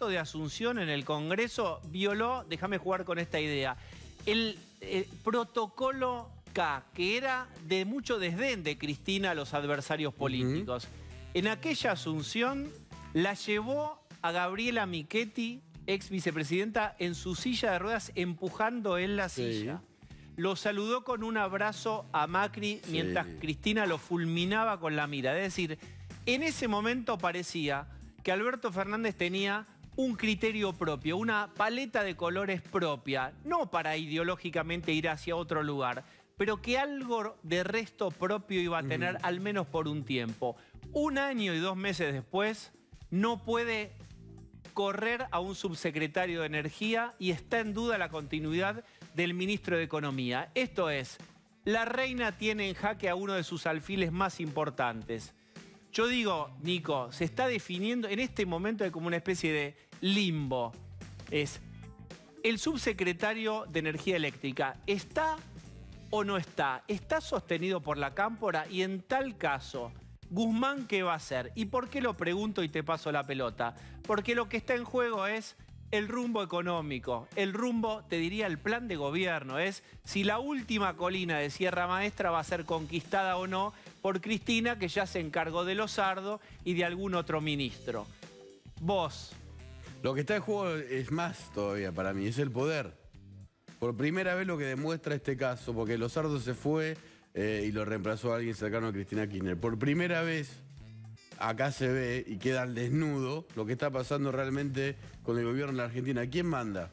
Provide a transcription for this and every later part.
acto de asunción en el Congreso violó, déjame jugar con esta idea, el protocolo K, que era de mucho desdén de Cristina a los adversarios políticos. En aquella asunción la llevó a Gabriela Michetti, ex vicepresidenta, en su silla de ruedas, empujando en la silla. Lo saludó con un abrazo a Macri mientras Cristina lo fulminaba con la mirada. Es decir, en ese momento parecía que Alberto Fernández tenía un criterio propio, una paleta de colores propia, no para ideológicamente ir hacia otro lugar, pero que algo de resto propio iba a tener al menos por un tiempo. 1 año y 2 meses después, no puede correr a un subsecretario de Energía y está en duda la continuidad del ministro de Economía. Esto es, la reina tiene en jaque a uno de sus alfiles más importantes. Yo digo, Nico, se está definiendo en este momento como una especie de limbo. Es, el subsecretario de Energía Eléctrica, ¿está o no está? ¿Está sostenido por la Cámpora? Y en tal caso, Guzmán, ¿qué va a hacer? ¿Y por qué lo pregunto y te paso la pelota? Porque lo que está en juego es el rumbo económico, el rumbo, te diría, el plan de gobierno. Es si la última colina de Sierra Maestra va a ser conquistada o no por Cristina, que ya se encargó de Lozardo y de algún otro ministro. Vos. Lo que está en juego es más todavía para mí, es el poder. Por primera vez lo que demuestra este caso, porque Lozardo se fue y lo reemplazó a alguien cercano a Cristina Kirchner. Por primera vez acá se ve y queda al desnudo lo que está pasando realmente con el gobierno de la Argentina. ¿Quién manda?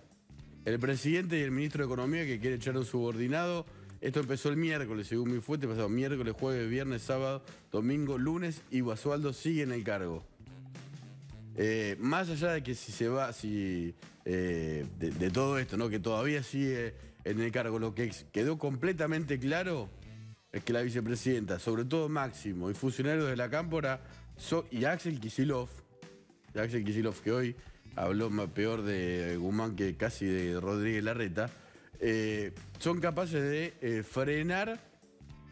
El presidente y el ministro de Economía, que quiere echar a un subordinado. Esto empezó el miércoles, según mi fuente, pasado miércoles, jueves, viernes, sábado, domingo, lunes, y Basualdo sigue en el cargo. Más allá de que si se va, de todo esto, ¿no? Que todavía sigue en el cargo, lo que quedó completamente claro es que la vicepresidenta, sobre todo Máximo y funcionarios de la Cámpora, y Axel Kicillof, que hoy habló más peor de Guzmán que casi de Rodríguez Larreta, son capaces de frenar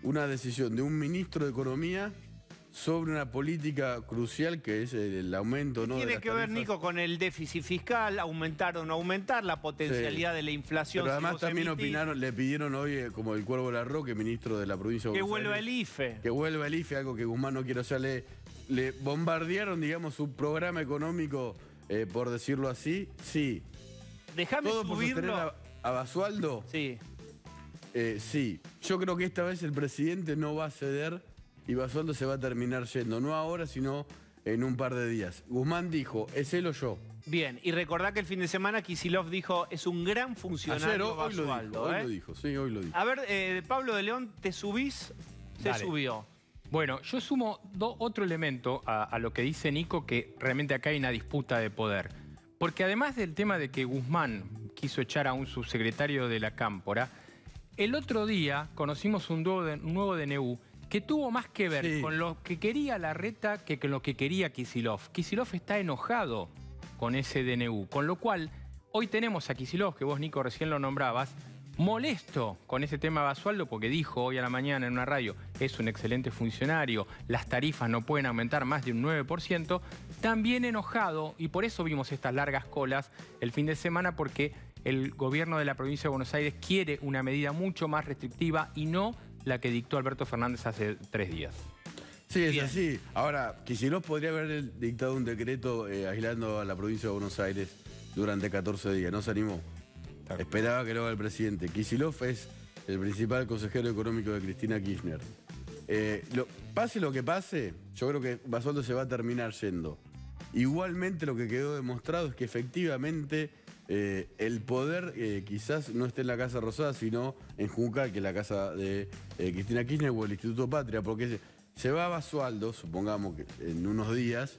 una decisión de un ministro de Economía sobre una política crucial que es el aumento, ¿no? Tiene que ver, Nico, con el déficit fiscal, aumentar o no aumentar, la potencialidad de la inflación. Pero además también opinaron, le pidieron hoy, como el Cuervo Larroque, ministro de la provincia de Buenos Aires, vuelva el IFE. Que vuelva el IFE, algo que Guzmán no quiere hacer. Le bombardearon, digamos, su programa económico, por decirlo así. Sí. Déjame todo por sostener a Basualdo. Sí. Sí. Yo creo que esta vez el presidente no va a ceder y Basualdo se va a terminar yendo, no ahora, sino en un par de días. Guzmán dijo, ¿es él o yo? Bien, y recordá que el fin de semana Kicillof dijo, es un gran funcionario. Ayer, Basualdo, hoy lo dijo, sí, hoy lo dijo. A ver, Pablo de León, ¿te subís? Se subió. Bueno, yo sumo otro elemento a lo que dice Nico, que realmente acá hay una disputa de poder. Porque además del tema de que Guzmán quiso echar a un subsecretario de la Cámpora, el otro día conocimos un nuevo DNU que tuvo más que ver con lo que quería Larreta que con lo que quería Kicillof. Kicillof está enojado con ese DNU, con lo cual hoy tenemos a Kicillof, que vos, Nico, recién lo nombrabas, molesto con ese tema de Basualdo, porque dijo hoy a la mañana en una radio, es un excelente funcionario, las tarifas no pueden aumentar más de un 9%, también enojado, y por eso vimos estas largas colas el fin de semana, porque el gobierno de la provincia de Buenos Aires quiere una medida mucho más restrictiva y no la que dictó Alberto Fernández hace 3 días. Sí, es así. Ahora, Kicillof podría haber dictado un decreto aislando a la provincia de Buenos Aires durante 14 días. No se animó. Claro. Esperaba que lo haga el presidente. Kicillof es el principal consejero económico de Cristina Kirchner. Pase lo que pase, yo creo que Basualdo se va a terminar yendo. Igualmente lo que quedó demostrado es que efectivamente el poder quizás no esté en la Casa Rosada, sino en Juncal, que es la casa de Cristina Kirchner o el Instituto Patria, porque se va Basualdo, supongamos que en unos días.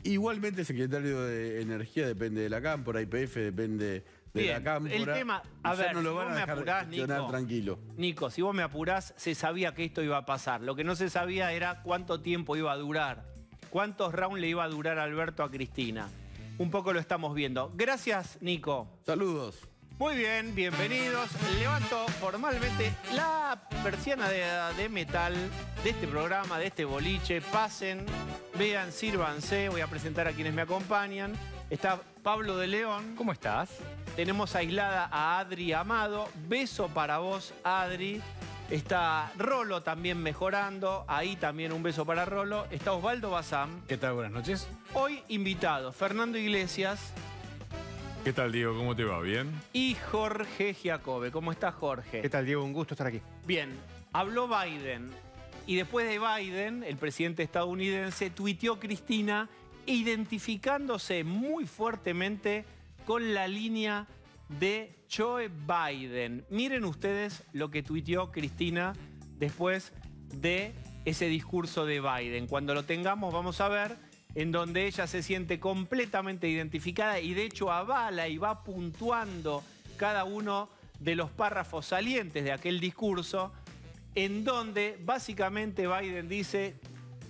Igualmente el secretario de Energía depende de la Cámpora, YPF depende de la Cámpora. El tema, a ver, no lo si van vos a me dejar apurás, gestionar tranquilo. Nico, si vos me apurás, se sabía que esto iba a pasar. Lo que no se sabía era cuánto tiempo iba a durar, cuántos rounds le iba a durar Alberto a Cristina. Un poco lo estamos viendo. Gracias, Nico. Saludos. Muy bien, bienvenidos. Levanto formalmente la persiana de metal de este programa, de este boliche. Pasen, vean, sírvanse. Voy a presentar a quienes me acompañan. Está Pablo de León. ¿Cómo estás? Tenemos aislada a Adri Amado. Beso para vos, Adri. Está Rolo también mejorando. Ahí también un beso para Rolo. Está Osvaldo Bazán. ¿Qué tal? Buenas noches. Hoy invitado Fernando Iglesias ¿Qué tal, Diego? ¿Cómo te va? ¿Bien? y Jorge Giacobbe. ¿Cómo está Jorge? ¿Qué tal, Diego? Un gusto estar aquí. Bien, habló Biden. Y después de Biden, el presidente estadounidense, tuiteó Cristina identificándose muy fuertemente con la línea de Joe Biden. Miren ustedes lo que tuiteó Cristina después de ese discurso de Biden. Cuando lo tengamos vamos a ver en donde ella se siente completamente identificada y de hecho avala y va puntuando cada uno de los párrafos salientes de aquel discurso, en donde básicamente Biden dice: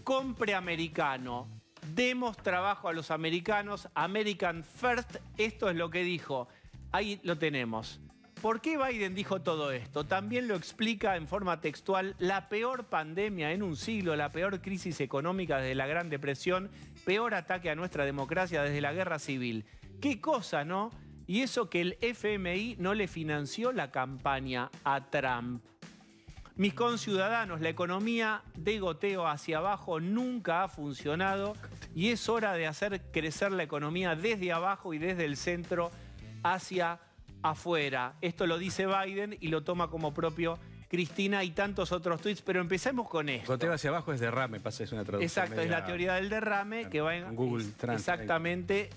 compre americano, demos trabajo a los americanos, American First. Esto es lo que dijo. Ahí lo tenemos. ¿Por qué Biden dijo todo esto? También lo explica en forma textual: la peor pandemia en un siglo, la peor crisis económica desde la Gran Depresión, peor ataque a nuestra democracia desde la Guerra Civil. ¿Qué cosa, no? Y eso que el FMI no le financió la campaña a Trump. Mis conciudadanos, la economía de goteo hacia abajo nunca ha funcionado y es hora de hacer crecer la economía desde abajo y desde el centro hacia afuera. Esto lo dice Biden y lo toma como propio Cristina y tantos otros tweets, pero empecemos con esto. Goteo hacia abajo es derrame, pasa, es una traducción. Exacto, es la teoría del derrame que va en Google Translate. exactamente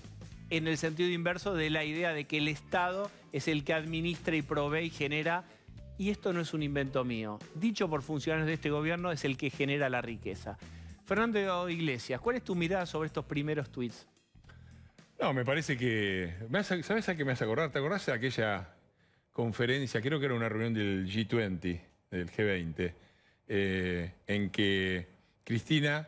en el sentido inverso de la idea de que el Estado es el que administra y provee y genera. Y esto no es un invento mío. Dicho por funcionarios de este gobierno, es el que genera la riqueza. Fernando Iglesias, ¿cuál es tu mirada sobre estos primeros tweets? No, me parece que... ¿Sabes a qué me hace acordar? ¿Te acordás de aquella conferencia, creo que era una reunión del G20, del G20, en que Cristina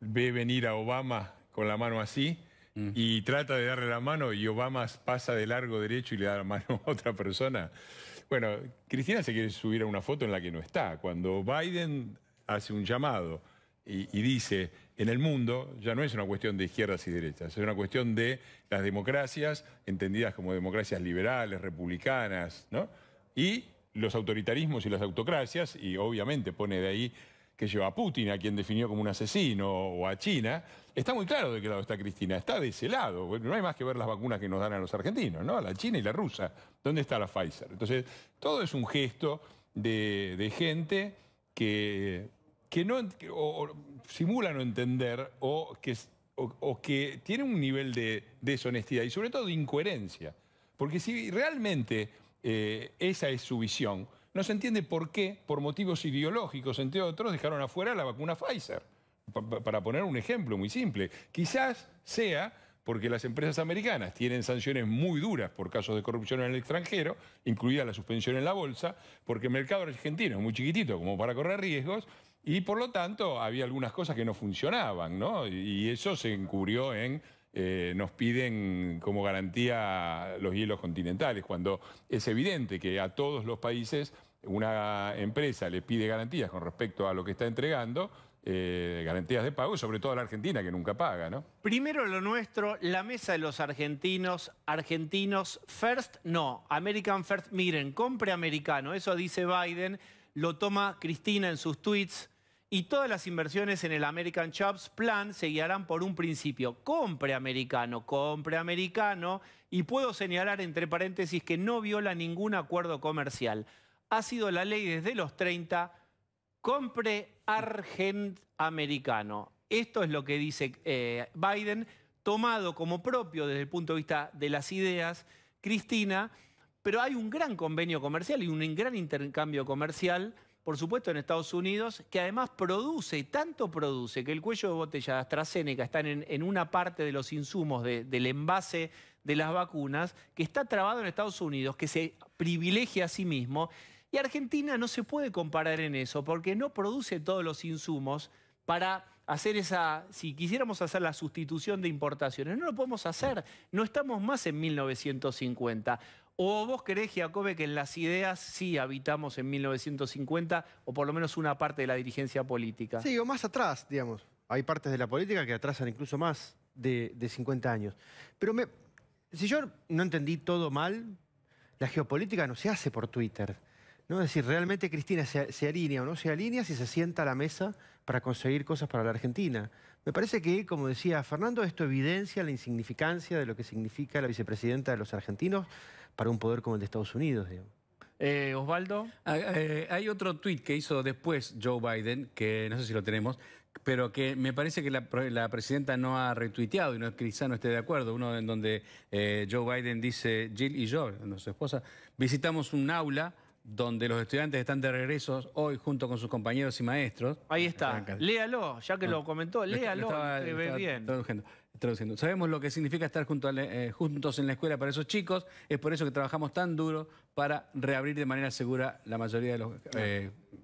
ve venir a Obama con la mano así y trata de darle la mano y Obama pasa de largo derecho y le da la mano a otra persona? Bueno, Cristina se quiere subir a una foto en la que no está. Cuando Biden hace un llamado y dice: en el mundo ya no es una cuestión de izquierdas y derechas, es una cuestión de las democracias, entendidas como democracias liberales, republicanas, ¿no? Y los autoritarismos y las autocracias, y obviamente pone de ahí que lleva a Putin, a quien definió como un asesino, o a China. Está muy claro de qué lado está Cristina, está de ese lado. Bueno, no hay más que ver las vacunas que nos dan a los argentinos, ¿no? La China y la rusa. ¿Dónde está la Pfizer? Entonces, todo es un gesto de gente que no o simula no entender o que tiene un nivel de deshonestidad y sobre todo de incoherencia. Porque si realmente esa es su visión, no se entiende por qué, por motivos ideológicos, entre otros, dejaron afuera la vacuna Pfizer. Para poner un ejemplo muy simple. Quizás sea porque las empresas americanas tienen sanciones muy duras por casos de corrupción en el extranjero, incluida la suspensión en la bolsa, porque el mercado argentino es muy chiquitito como para correr riesgos, y por lo tanto había algunas cosas que no funcionaban, ¿no? Y eso se encubrió en nos piden como garantía los hielos continentales, cuando es evidente que a todos los países una empresa le pide garantías con respecto a lo que está entregando, garantías de pago, y sobre todo a la Argentina, que nunca paga, ¿no? Primero lo nuestro, la mesa de los argentinos first, no, American first, miren, compre americano, eso dice Biden, lo toma Cristina en sus tweets, y todas las inversiones en el American Jobs Plan se guiarán por un principio: compre americano, y puedo señalar entre paréntesis que no viola ningún acuerdo comercial. Ha sido la ley desde los 30, compre americano. Esto es lo que dice Biden, tomado como propio desde el punto de vista de las ideas, Cristina, pero hay un gran convenio comercial y un gran intercambio comercial, por supuesto, en Estados Unidos, que además tanto produce que el cuello de botella de AstraZeneca está en una parte de los insumos del envase de las vacunas, que está trabado en Estados Unidos, que se privilegia a sí mismo. Y Argentina no se puede comparar en eso, porque no produce todos los insumos para hacer si quisiéramos hacer la sustitución de importaciones. No lo podemos hacer, no estamos más en 1950. ¿O vos querés, Giacobbe, que en las ideas sí habitamos en 1950, o por lo menos una parte de la dirigencia política? Sí, o más atrás, digamos. Hay partes de la política que atrasan incluso más de 50 años. Pero si yo no entendí todo mal, la geopolítica no se hace por Twitter, ¿no? Es decir, realmente Cristina se alinea o no se alinea si se sienta a la mesa para conseguir cosas para la Argentina. Me parece que, como decía Fernando, esto evidencia la insignificancia de lo que significa la vicepresidenta de los argentinos para un poder como el de Estados Unidos, digamos. Osvaldo. Hay otro tuit que hizo después Joe Biden, que no sé si lo tenemos, pero que me parece que la presidenta no ha retuiteado y quizá no esté de acuerdo. Uno en donde Joe Biden dice, Jill y yo, su esposa, visitamos un aula donde los estudiantes están de regreso hoy junto con sus compañeros y maestros. Ahí está, léalo, ya que lo comentó, léalo, que ve bien. Traduciendo. Sabemos lo que significa estar juntos en la escuela para esos chicos, es por eso que trabajamos tan duro para reabrir de manera segura la mayoría de los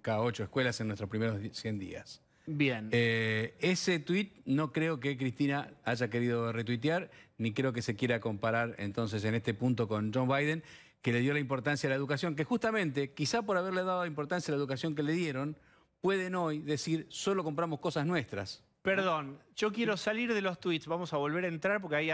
cada 8 escuelas en nuestros primeros 100 días. Bien. Ese tuit no creo que Cristina haya querido retuitear, ni creo que se quiera comparar entonces en este punto con John Biden, que le dio la importancia a la educación, que justamente, quizá por haberle dado la importancia a la educación que le dieron, pueden hoy decir, solo compramos cosas nuestras. Perdón, yo quiero salir de los tweets, vamos a volver a entrar porque hay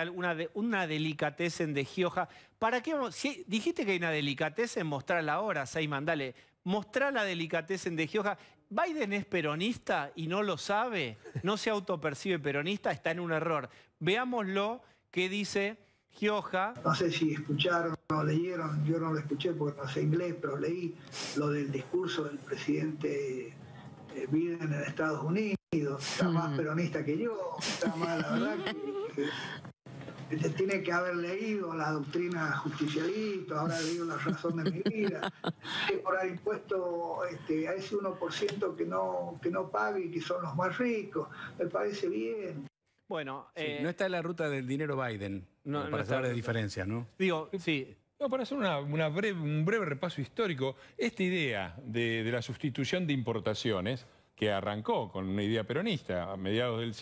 una delicatessen de Gioja. ¿Para qué? Si dijiste que hay una delicatessen, mostrala ahora, Seyman, dale. Mostrá la delicatessen de Gioja. Biden es peronista y no lo sabe, no se autopercibe peronista, está en un error. Veámoslo, qué dice Gioja. No sé si escucharon o leyeron, yo no lo escuché porque no sé inglés, pero leí lo del discurso del presidente Biden en Estados Unidos. Está más peronista que yo, está más, la verdad, que tiene que haber leído la doctrina justicialista, habrá leído La razón de mi vida, por haber impuesto a ese 1% que no pague y que son los más ricos, me parece bien. Bueno, no está en la ruta del dinero Biden, para saber de diferencias, ¿no? Digo, sí. No, para hacer un breve repaso histórico, esta idea de la sustitución de importaciones, que arrancó con una idea peronista a mediados del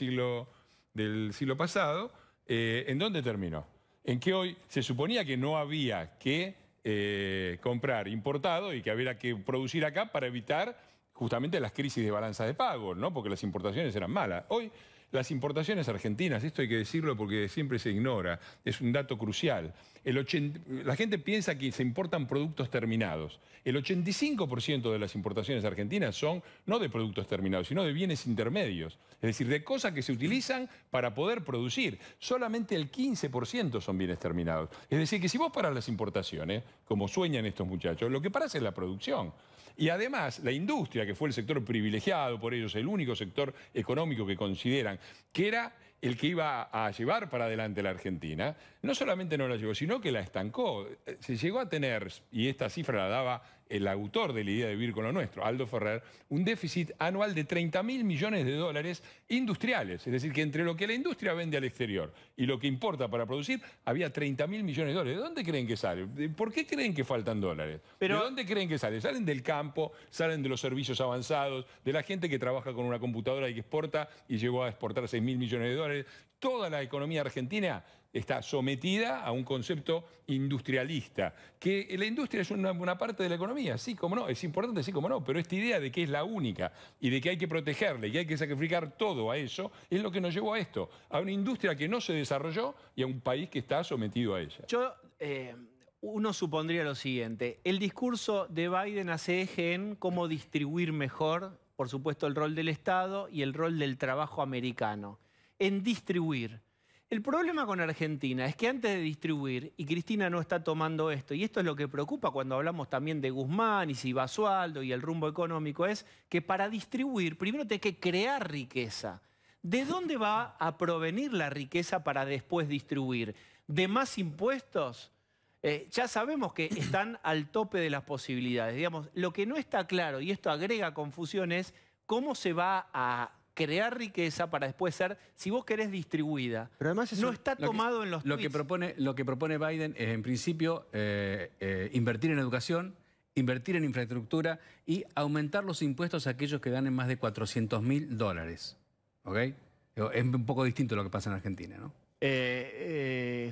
siglo pasado, ¿en dónde terminó? En que hoy se suponía que no había que comprar importado y que había que producir acá para evitar justamente las crisis de balanza de pagos, ¿no? Porque las importaciones eran malas. Hoy las importaciones argentinas, esto hay que decirlo porque siempre se ignora, es un dato crucial. La gente piensa que se importan productos terminados. El 85% de las importaciones argentinas son no de productos terminados, sino de bienes intermedios. Es decir, de cosas que se utilizan para poder producir. Solamente el 15% son bienes terminados. Es decir, que si vos parás las importaciones, como sueñan estos muchachos, lo que parás es la producción. Y además, la industria, que fue el sector privilegiado por ellos, el único sector económico que consideran que era el que iba a llevar para adelante la Argentina, no solamente no la llevó, sino que la estancó. Se llegó a tener, y esta cifra la daba el autor de la idea de vivir con lo nuestro, Aldo Ferrer, un déficit anual de 30.000 millones de dólares industriales. Es decir, que entre lo que la industria vende al exterior y lo que importa para producir, había 30.000 millones de dólares. ¿De dónde creen que sale? ¿Por qué creen que faltan dólares? ¿De dónde creen que sale? Salen del campo, salen de los servicios avanzados, de la gente que trabaja con una computadora y que exporta y llegó a exportar 6.000 millones de dólares. Toda la economía argentina está sometida a un concepto industrialista, que la industria es una parte de la economía, sí como no, es importante, sí como no, pero esta idea de que es la única y de que hay que protegerla y que hay que sacrificar todo a eso, es lo que nos llevó a esto, a una industria que no se desarrolló y a un país que está sometido a ella. Uno supondría lo siguiente, el discurso de Biden hace eje en cómo distribuir mejor, por supuesto, el rol del Estado y el rol del trabajo americano, en distribuir. El problema con Argentina es que antes de distribuir, y Cristina no está tomando esto, y esto es lo que preocupa cuando hablamos también de Guzmán y si Basualdo y el rumbo económico, es que para distribuir primero tenés que crear riqueza. ¿De dónde va a provenir la riqueza para después distribuir? ¿De más impuestos? Ya sabemos que están al tope de las posibilidades. Digamos, lo que no está claro, y esto agrega confusión, es cómo se va a crear riqueza para después ser, si vos querés, distribuida. Pero además no está tomado en los tweets. Lo que propone Biden es, en principio, invertir en educación, invertir en infraestructura y aumentar los impuestos a aquellos que ganen más de 400.000 dólares. ¿Ok? Es un poco distinto a lo que pasa en Argentina, ¿no?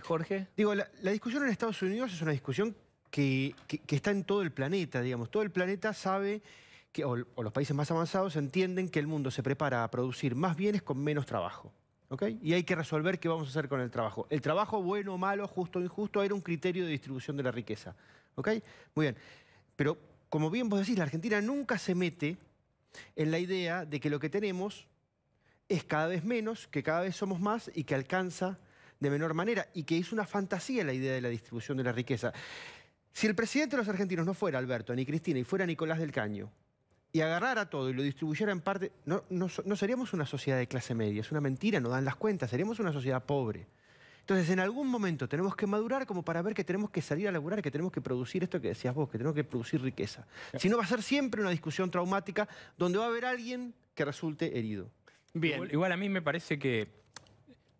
Jorge. Digo, la discusión en Estados Unidos es una discusión que está en todo el planeta, digamos. Todo el planeta sabe o los países más avanzados entienden que el mundo se prepara a producir más bienes con menos trabajo. ¿ok? Y hay que resolver qué vamos a hacer con el trabajo. El trabajo, bueno, malo, justo o injusto, era un criterio de distribución de la riqueza, ¿ok? Muy bien. Pero, como bien vos decís, la Argentina nunca se mete en la idea de que lo que tenemos es cada vez menos, que cada vez somos más y que alcanza de menor manera, y que es una fantasía la idea de la distribución de la riqueza. Si el presidente de los argentinos no fuera Alberto ni Cristina y fuera Nicolás del Caño, y agarrara todo y lo distribuyera en parte, no seríamos una sociedad de clase media, es una mentira, no dan las cuentas, seríamos una sociedad pobre. Entonces, en algún momento tenemos que madurar como para ver que tenemos que salir a laburar, que tenemos que producir esto que decías vos, que tenemos que producir riqueza. Si no, va a ser siempre una discusión traumática donde va a haber alguien que resulte herido. Bien. Igual a mí me parece que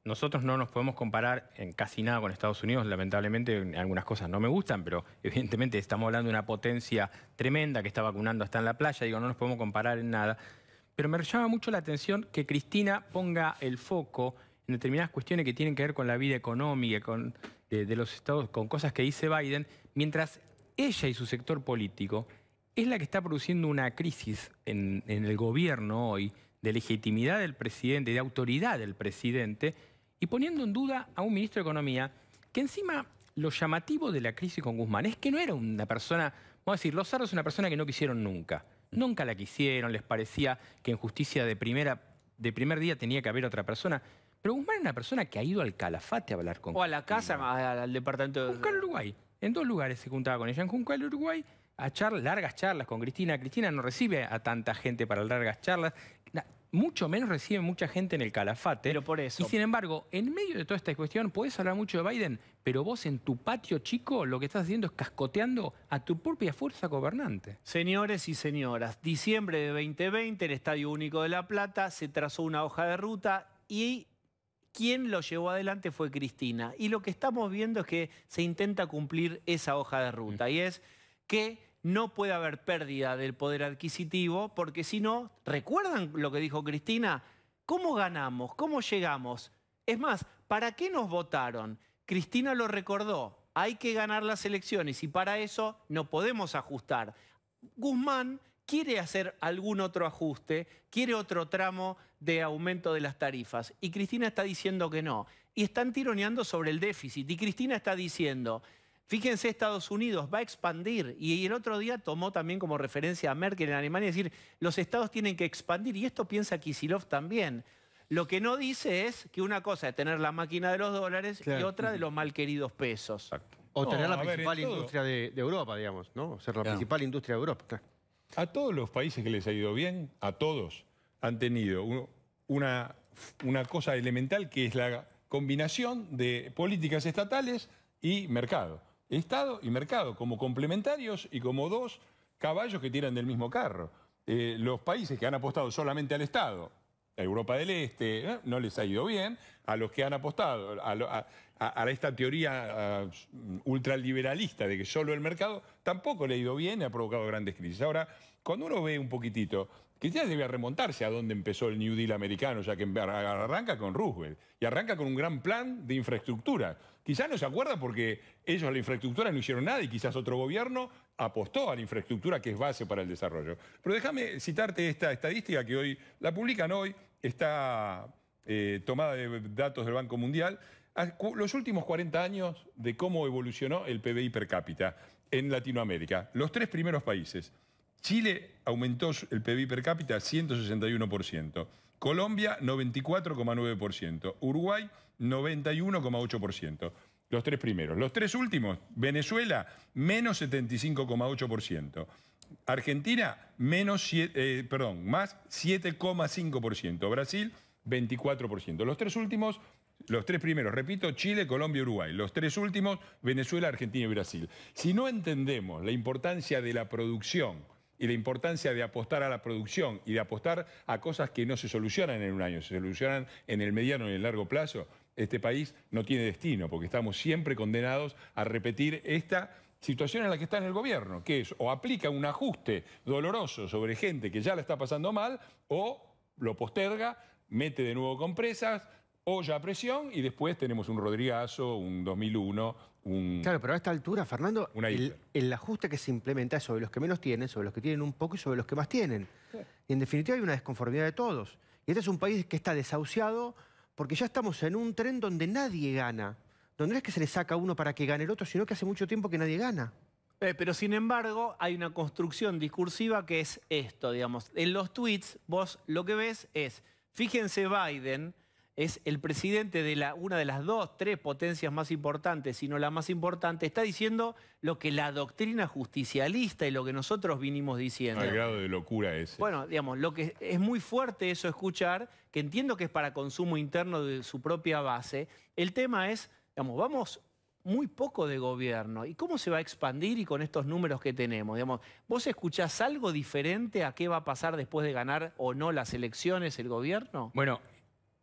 nosotros no nos podemos comparar en casi nada con Estados Unidos. Lamentablemente, algunas cosas no me gustan, pero evidentemente estamos hablando de una potencia tremenda que está vacunando hasta en la playa. Digo, no nos podemos comparar en nada. Pero me llama mucho la atención que Cristina ponga el foco en determinadas cuestiones que tienen que ver con la vida económica, de los estados, con cosas que dice Biden, mientras ella y su sector político es la que está produciendo una crisis en el gobierno hoy de legitimidad del presidente, de autoridad del presidente, y poniendo en duda a un ministro de Economía que encima lo llamativo de la crisis con Guzmán es que no era una persona, vamos a decir, Lozardo es una persona que no quisieron nunca. Nunca la quisieron, les parecía que en justicia de primer día tenía que haber otra persona. Pero Guzmán es una persona que ha ido al Calafate a hablar con O a la casa, al departamento de... Juncal, Uruguay. En 2 lugares se juntaba con ella. En Juncal, Uruguay, a largas charlas con Cristina. Cristina no recibe a tanta gente para largas charlas. Mucho menos recibe mucha gente en el Calafate. Pero por eso. Y sin embargo, en medio de toda esta cuestión, podés hablar mucho de Biden, pero vos en tu patio chico lo que estás haciendo es cascoteando a tu propia fuerza gobernante. Señores y señoras, diciembre de 2020, el Estadio Único de La Plata, se trazó una hoja de ruta y quien lo llevó adelante fue Cristina. Y lo que estamos viendo es que se intenta cumplir esa hoja de ruta, y es que no puede haber pérdida del poder adquisitivo, porque si no, ¿recuerdan lo que dijo Cristina? ¿Cómo ganamos? ¿Cómo llegamos? Es más, ¿para qué nos votaron? Cristina lo recordó, hay que ganar las elecciones y para eso no podemos ajustar. Guzmán quiere hacer algún otro ajuste, quiere otro tramo de aumento de las tarifas y Cristina está diciendo que no. Y están tironeando sobre el déficit y Cristina está diciendo... Fíjense, Estados Unidos va a expandir y el otro día tomó también como referencia a Merkel en Alemania, es decir, los estados tienen que expandir y esto piensa Kicillof también. Lo que no dice es que una cosa es tener la máquina de los dólares y otra de los mal queridos pesos. O tener la a ver, principal en todo. industria de Europa, digamos, ¿no? Ser la principal industria de Europa. Claro. A todos los países que les ha ido bien, a todos, han tenido una cosa elemental que es la combinación de políticas estatales y mercado. Estado y mercado, como complementarios y como dos caballos que tiran del mismo carro. Los países que han apostado solamente al Estado, Europa del Este, no les ha ido bien. A los que han apostado a esta teoría ultraliberalista de que solo el mercado, tampoco le ha ido bien y ha provocado grandes crisis. Ahora, cuando uno ve un poquitito, quizás debe remontarse a donde empezó el New Deal americano, ya que arranca con Roosevelt y arranca con un gran plan de infraestructura. Quizás no se acuerda porque ellos a la infraestructura no hicieron nada y quizás otro gobierno apostó a la infraestructura que es base para el desarrollo. Pero déjame citarte esta estadística que hoy la publican hoy, está tomada de datos del Banco Mundial, los últimos 40 años de cómo evolucionó el PBI per cápita en Latinoamérica. Los 3 primeros países. Chile aumentó el PBI per cápita 161%, Colombia 94,9%, Uruguay 91,8%. Los 3 primeros. Los 3 últimos, Venezuela menos 75,8%, Argentina más 7,5%, Brasil 24%. Los 3 últimos, los 3 primeros, repito, Chile, Colombia, Uruguay. Los 3 últimos, Venezuela, Argentina y Brasil. Si no entendemos la importancia de la producción y la importancia de apostar a la producción y de apostar a cosas que no se solucionan en un año, se solucionan en el mediano y en el largo plazo, este país no tiene destino, porque estamos siempre condenados a repetir esta situación en la que está en el gobierno, que es o aplica un ajuste doloroso sobre gente que ya la está pasando mal, o lo posterga, mete de nuevo compresas, olla a presión y después tenemos un Rodrigazo, un 2001, Claro, pero a esta altura, Fernando, hiper. el ajuste que se implementa es sobre los que menos tienen, sobre los que tienen un poco y sobre los que más tienen. Y en definitiva hay una desconformidad de todos. Y este es un país que está desahuciado porque ya estamos en un tren donde nadie gana. Donde no es que se le saca a uno para que gane el otro, sino que hace mucho tiempo que nadie gana. Pero sin embargo, hay una construcción discursiva que es esto, digamos. En los tweets, vos lo que ves es, fíjense, Biden es el presidente de una de las 2, 3 potencias más importantes, sino la más importante, está diciendo lo que la doctrina justicialista y lo que nosotros vinimos diciendo. Al grado de locura ese. Bueno, digamos, lo que es muy fuerte eso escuchar, que entiendo que es para consumo interno de su propia base. El tema es, digamos, vamos muy poco de gobierno. ¿Y cómo se va a expandir y con estos números que tenemos? Digamos, ¿vos escuchás algo diferente a qué va a pasar después de ganar o no las elecciones el gobierno? Bueno,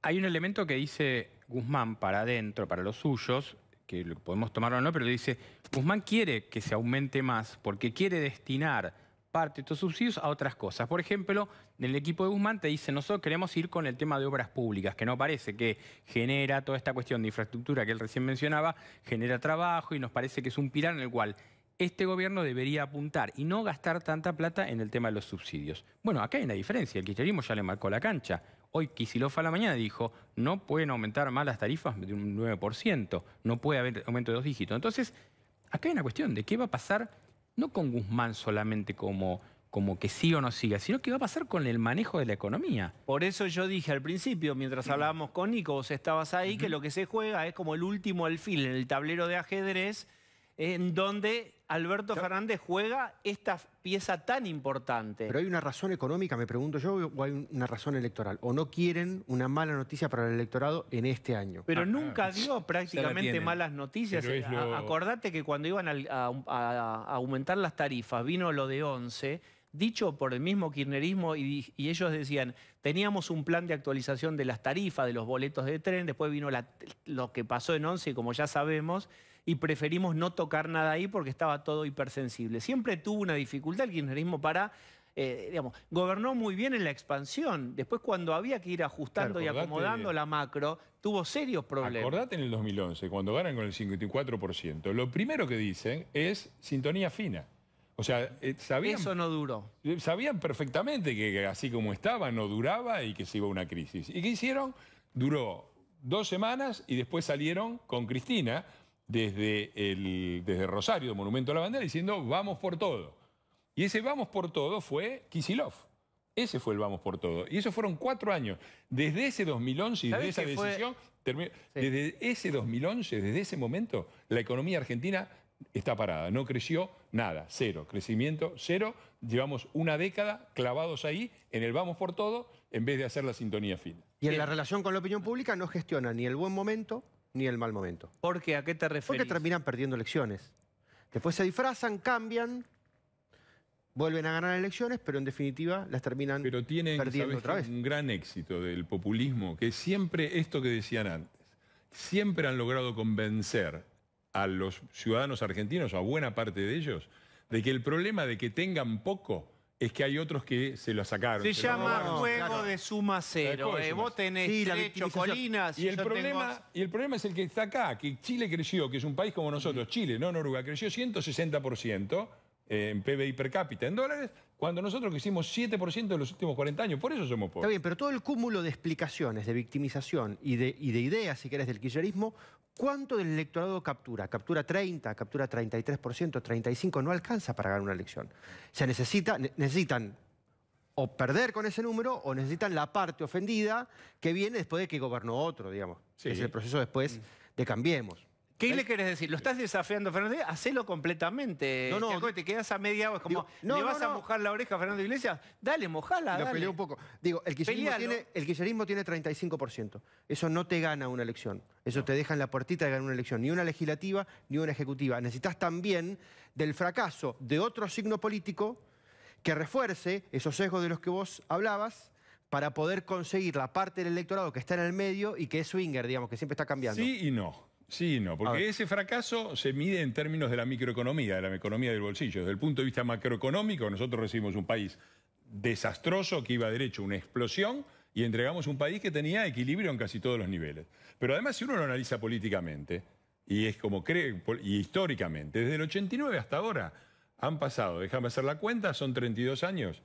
hay un elemento que dice Guzmán para adentro, para los suyos, que lo podemos tomarlo o no, pero dice, Guzmán quiere que se aumente más porque quiere destinar parte de estos subsidios a otras cosas. Por ejemplo, en el equipo de Guzmán te dice, nosotros queremos ir con el tema de obras públicas, que no parece que genera toda esta cuestión de infraestructura que él recién mencionaba, genera trabajo y nos parece que es un pilar en el cual este gobierno debería apuntar y no gastar tanta plata en el tema de los subsidios. Bueno, acá hay una diferencia, el kirchnerismo ya le marcó la cancha. Hoy Kicillof a la mañana dijo, no pueden aumentar más las tarifas de un 9%, no puede haber aumento de 2 dígitos. Entonces, acá hay una cuestión de qué va a pasar, no con Guzmán solamente como que sí o no siga, sino qué va a pasar con el manejo de la economía. Por eso yo dije al principio, mientras hablábamos con Nico, vos estabas ahí, que lo que se juega es como el último alfil en el tablero de ajedrez, en donde Alberto Fernández juega esta pieza tan importante. Pero hay una razón económica, me pregunto yo, o hay una razón electoral. O no quieren una mala noticia para el electorado en este año. Pero nunca dio prácticamente malas noticias. Acordate que cuando iban a aumentar las tarifas, vino lo de 11, dicho por el mismo kirchnerismo, y ellos decían, teníamos un plan de actualización de las tarifas, de los boletos de tren, después vino lo que pasó en 11, como ya sabemos, y preferimos no tocar nada ahí porque estaba todo hipersensible. Siempre tuvo una dificultad el kirchnerismo para, digamos, gobernó muy bien en la expansión. Después cuando había que ir ajustando y acomodando la macro, tuvo serios problemas. Acordate en el 2011, cuando ganan con el 54%, lo primero que dicen es sintonía fina. O sea, sabían, eso no duró. Sabían perfectamente que así como estaba no duraba y que se iba a una crisis. ¿Y qué hicieron? Duró 2 semanas y después salieron con Cristina desde Rosario, Monumento a la Bandera, diciendo vamos por todo. Y ese vamos por todo fue Kicillof. Ese fue el vamos por todo. Y esos fueron 4 años. Desde ese 2011 y desde esa decisión, desde ese 2011, desde ese momento, la economía argentina está parada. No creció nada, cero. Crecimiento cero. Llevamos una década clavados ahí en el vamos por todo en vez de hacer la sintonía fina. Y en la relación con la opinión pública no gestiona ni el buen momento ni el mal momento. ¿Por qué? ¿A qué te referís? Porque terminan perdiendo elecciones. Después se disfrazan, cambian, vuelven a ganar elecciones, pero en definitiva las terminan perdiendo otra vez. Un gran éxito del populismo, que siempre, esto que decían antes, siempre han logrado convencer a los ciudadanos argentinos, a buena parte de ellos, de que el problema de que tengan poco es que hay otros que se lo sacaron. Se llama juego de suma cero. Vos tenés derecho, colinas. Y el problema es el que está acá, que Chile creció, que es un país como nosotros, Chile, no Noruega, creció 160% en PBI per cápita en dólares, cuando nosotros crecimos 7% en los últimos 40 años. Por eso somos pobres. Está bien, pero todo el cúmulo de explicaciones, de victimización y de ideas, si querés, del kirchnerismo, ¿cuánto del electorado captura? Captura 30, captura 33%, 35%, no alcanza para ganar una elección. O sea, necesitan o perder con ese número o necesitan la parte ofendida que viene después de que gobernó otro, digamos. Sí. Es el proceso después de Cambiemos. ¿Qué le querés decir? ¿Lo estás desafiando, Fernando? Hacelo completamente. No. Te quedas a media hora, es como, ¿le vas a mojar la oreja a Fernando Iglesias? Dale, mojala, dale. Peleé un poco. Digo, el kirchnerismo tiene 35%. Eso no te gana una elección. Eso te deja en la puertita de ganar una elección. Ni una legislativa, ni una ejecutiva. Necesitas también del fracaso de otro signo político que refuerce esos sesgos de los que vos hablabas para poder conseguir la parte del electorado que está en el medio y que es swinger, digamos, que siempre está cambiando. Sí y no. Sí, no, porque ese fracaso se mide en términos de la microeconomía, de la economía del bolsillo. Desde el punto de vista macroeconómico, nosotros recibimos un país desastroso que iba derecho a una explosión y entregamos un país que tenía equilibrio en casi todos los niveles. Pero además, si uno lo analiza políticamente, y es como cree, y históricamente, desde el 89 hasta ahora, han pasado, déjame hacer la cuenta, son 32 años.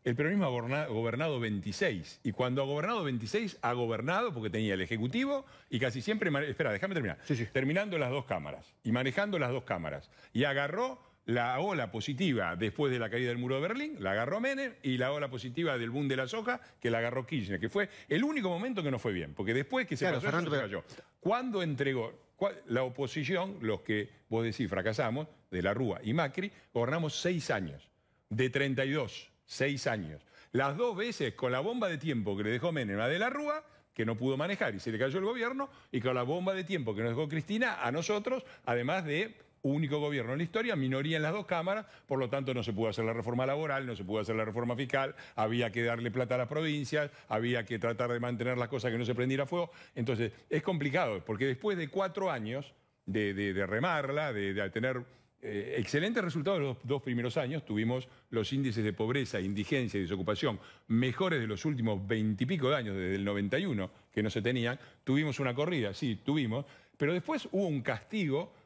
El peronismo ha gobernado 26. Y cuando ha gobernado 26, ha gobernado porque tenía el Ejecutivo y casi siempre... Espera, déjame terminar. Sí. Terminando las dos cámaras y manejando las dos cámaras. Y agarró la ola positiva después de la caída del muro de Berlín, la agarró Menem, y la ola positiva del boom de la soja, que la agarró Kirchner, que fue el único momento que no fue bien. Porque después que se pasó eso, se cayó. Cuando entregó... La oposición, los que vos decís fracasamos, de la Rúa y Macri, gobernamos 6 años. De 32, 6 años. Las dos veces con la bomba de tiempo que le dejó Menem a de la Rúa, que no pudo manejar y se le cayó el gobierno, y con la bomba de tiempo que nos dejó Cristina a nosotros, además de único gobierno en la historia, minoría en las dos cámaras, por lo tanto no se pudo hacer la reforma laboral, no se pudo hacer la reforma fiscal, había que darle plata a las provincias, había que tratar de mantener las cosas que no se prendiera fuego. Entonces es complicado, porque después de 4 años de remarla, de tener excelentes resultados los 2 primeros años, tuvimos los índices de pobreza, indigencia y desocupación mejores de los últimos 20 y pico de años, desde el 91, que no se tenían. Tuvimos una corrida, sí, tuvimos, pero después hubo un castigo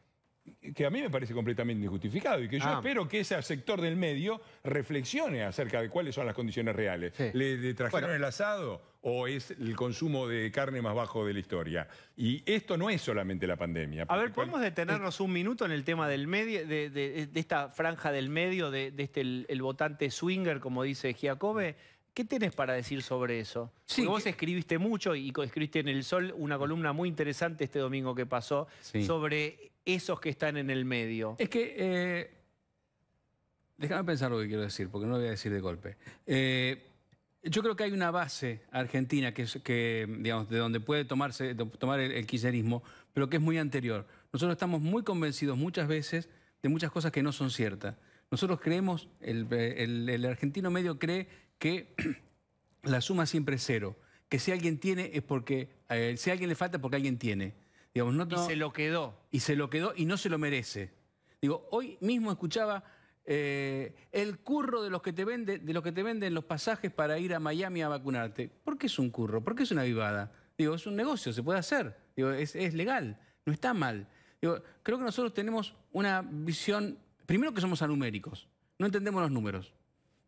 que a mí me parece completamente injustificado y que yo espero que ese sector del medio reflexione acerca de cuáles son las condiciones reales. Sí. ¿Le trajeron el asado o es el consumo de carne más bajo de la historia? Y esto no es solamente la pandemia. A ver, ¿podemos detenernos un minuto en el tema del medio, de esta franja del medio, de el votante swinger, como dice Giacobbe? ¿Qué tenés para decir sobre eso? Sí, porque vos escribiste mucho y escribiste en El Sol una columna muy interesante este domingo que pasó sobre esos que están en el medio. Es que, déjame pensar lo que quiero decir, porque no lo voy a decir de golpe. Yo creo que hay una base argentina digamos, de donde puede tomar el kirchnerismo, pero que es muy anterior. Nosotros estamos muy convencidos muchas veces de muchas cosas que no son ciertas. Nosotros creemos, el argentino medio cree que la suma siempre es 0, que si alguien tiene es porque, si a alguien le falta es porque alguien tiene. Digamos, y se lo quedó. Y se lo quedó y no se lo merece. Digo, hoy mismo escuchaba el curro de los que te venden los pasajes para ir a Miami a vacunarte. ¿Por qué es un curro? ¿Por qué es una vivada? Digo, es un negocio, se puede hacer. Digo, es legal, no está mal. Digo, creo que nosotros tenemos una visión, primero que somos anuméricos, no entendemos los números.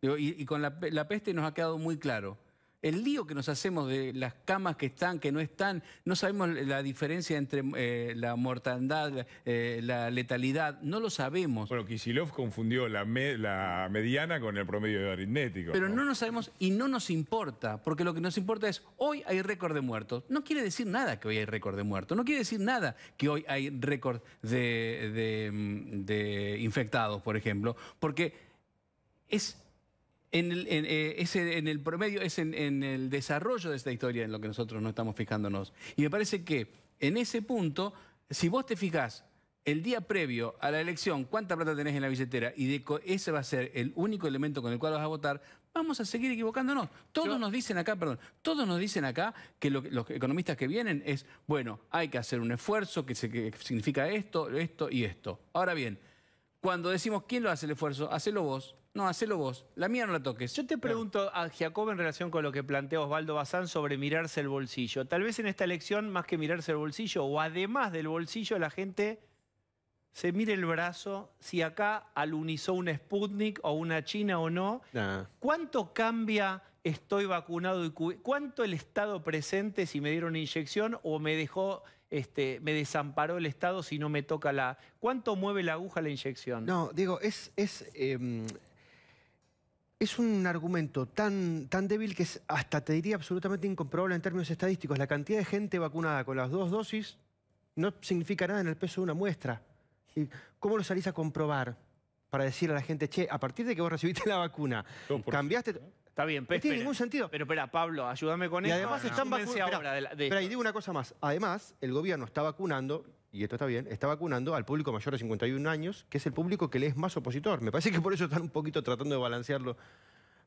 Digo, y con la peste nos ha quedado muy claro. El lío que nos hacemos de las camas que están, que no están, no sabemos la diferencia entre la mortandad, la letalidad, no lo sabemos. Bueno, Kicillof confundió la mediana con el promedio aritmético. Pero no lo sabemos y no nos importa, porque lo que nos importa es, hoy hay récord de muertos. No quiere decir nada que hoy hay récord de muertos, no quiere decir nada que hoy hay récord de infectados, por ejemplo, porque es... En el promedio, es en el desarrollo de esta historia en lo que nosotros no estamos fijándonos. Y me parece que en ese punto, si vos te fijás el día previo a la elección, cuánta plata tenés en la billetera y ese va a ser el único elemento con el cual vas a votar, vamos a seguir equivocándonos. Todos nos dicen acá que los economistas que vienen es, bueno, hay que hacer un esfuerzo que significa esto, esto y esto. Ahora bien, cuando decimos quién lo hace el esfuerzo, hacelo vos. No, hacelo vos. La mía no la toques. Yo te pregunto a Giacobbe en relación con lo que plantea Osvaldo Bazán sobre mirarse el bolsillo. Tal vez en esta elección, más que mirarse el bolsillo, o además del bolsillo, la gente se mire el brazo, si acá alunizó un Sputnik o una China o no. ¿Cuánto cambia estoy vacunado y cuánto el Estado presente si me dieron inyección o me dejó... me desamparó el Estado si no me toca la... ¿Cuánto mueve la aguja la inyección? No, Diego, es un argumento tan débil que es hasta, te diría, absolutamente incomprobable en términos estadísticos. La cantidad de gente vacunada con las 2 dosis no significa nada en el peso de una muestra. ¿Y cómo lo salís a comprobar para decir a la gente, che, a partir de que vos recibiste la vacuna, cambiaste... Está bien, no tiene ningún sentido. Pero espera, Pablo, ayúdame con eso. Y además están vacunando... Espera, y digo una cosa más. Además, el gobierno está vacunando, y esto está bien, está vacunando al público mayor de 51 años, que es el público que le es más opositor. Me parece que por eso están un poquito tratando de balancearlo,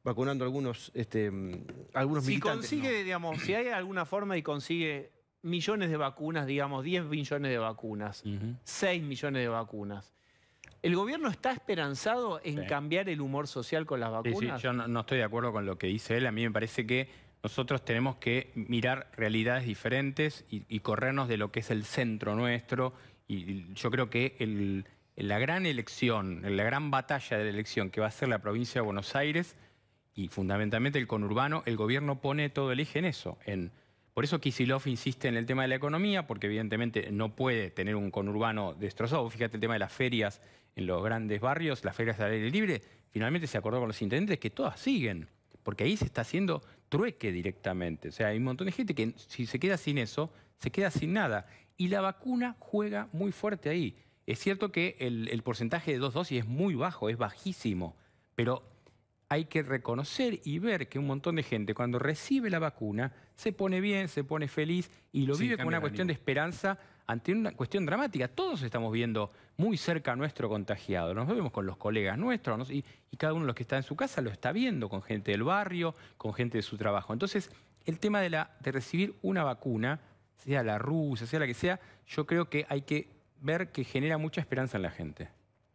vacunando algunos militantes. Si consigue, digamos, si hay alguna forma y consigue millones de vacunas, digamos, 10 millones de vacunas, 6 millones de vacunas, ¿el gobierno está esperanzado en cambiar el humor social con las vacunas? Sí, yo no estoy de acuerdo con lo que dice él. A mí me parece que nosotros tenemos que mirar realidades diferentes y corrernos de lo que es el centro nuestro. Y yo creo que la gran elección, la gran batalla de la elección que va a ser la provincia de Buenos Aires y fundamentalmente el conurbano, el gobierno pone todo el eje en eso. Por eso Kicillof insiste en el tema de la economía, porque evidentemente no puede tener un conurbano destrozado. Fíjate el tema de las ferias en los grandes barrios, las ferias al aire libre, finalmente se acordó con los intendentes que todas siguen, porque ahí se está haciendo trueque directamente. O sea, hay un montón de gente que si se queda sin eso, se queda sin nada. Y la vacuna juega muy fuerte ahí. Es cierto que el porcentaje de 2 dosis es muy bajo, es bajísimo, pero hay que reconocer y ver que un montón de gente cuando recibe la vacuna se pone bien, se pone feliz y lo vive como una cuestión de esperanza ante una cuestión dramática. Todos estamos viendo muy cerca a nuestro contagiado, nos vemos con los colegas nuestros y cada uno de los que está en su casa lo está viendo con gente del barrio, con gente de su trabajo. Entonces, el tema de recibir una vacuna, sea la rusa, sea la que sea, yo creo que hay que ver que genera mucha esperanza en la gente.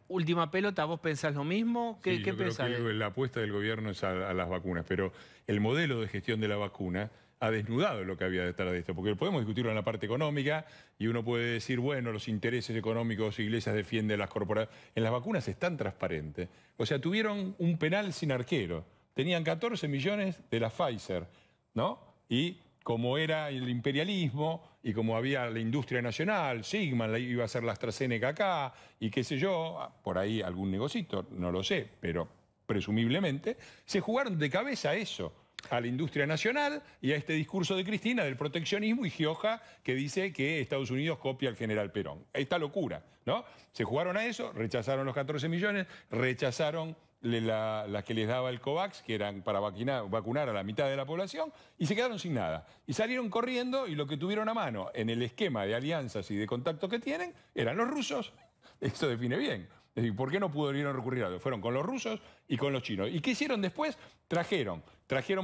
Última pelota, ¿vos pensás lo mismo? Sí, ¿Qué pensás? Creo que la apuesta del gobierno es a las vacunas, pero el modelo de gestión de la vacuna ha desnudado lo que había detrás de esto, porque podemos discutirlo en la parte económica y uno puede decir, bueno, los intereses económicos, Iglesias defiende las corporaciones. En las vacunas es tan transparente. O sea, tuvieron un penal sin arquero. Tenían 14 millones de la Pfizer, ¿no? Y como era el imperialismo y como había la industria nacional, Sigman iba a hacer la AstraZeneca acá y qué sé yo, por ahí algún negocito, no lo sé, pero presumiblemente, se jugaron de cabeza a eso, a la industria nacional y a este discurso de Cristina del proteccionismo y Gioja que dice que Estados Unidos copia al general Perón. Esta locura, ¿no? Se jugaron a eso, rechazaron los 14 millones, rechazaron las que les daba el COVAX, que eran para vacunar a la mitad de la población, y se quedaron sin nada. Y salieron corriendo y lo que tuvieron a mano en el esquema de alianzas y de contacto que tienen eran los rusos. Eso define bien. Es decir, ¿por qué no pudieron recurrir a eso? Fueron con los rusos y con los chinos. ¿Y qué hicieron después? Trajeron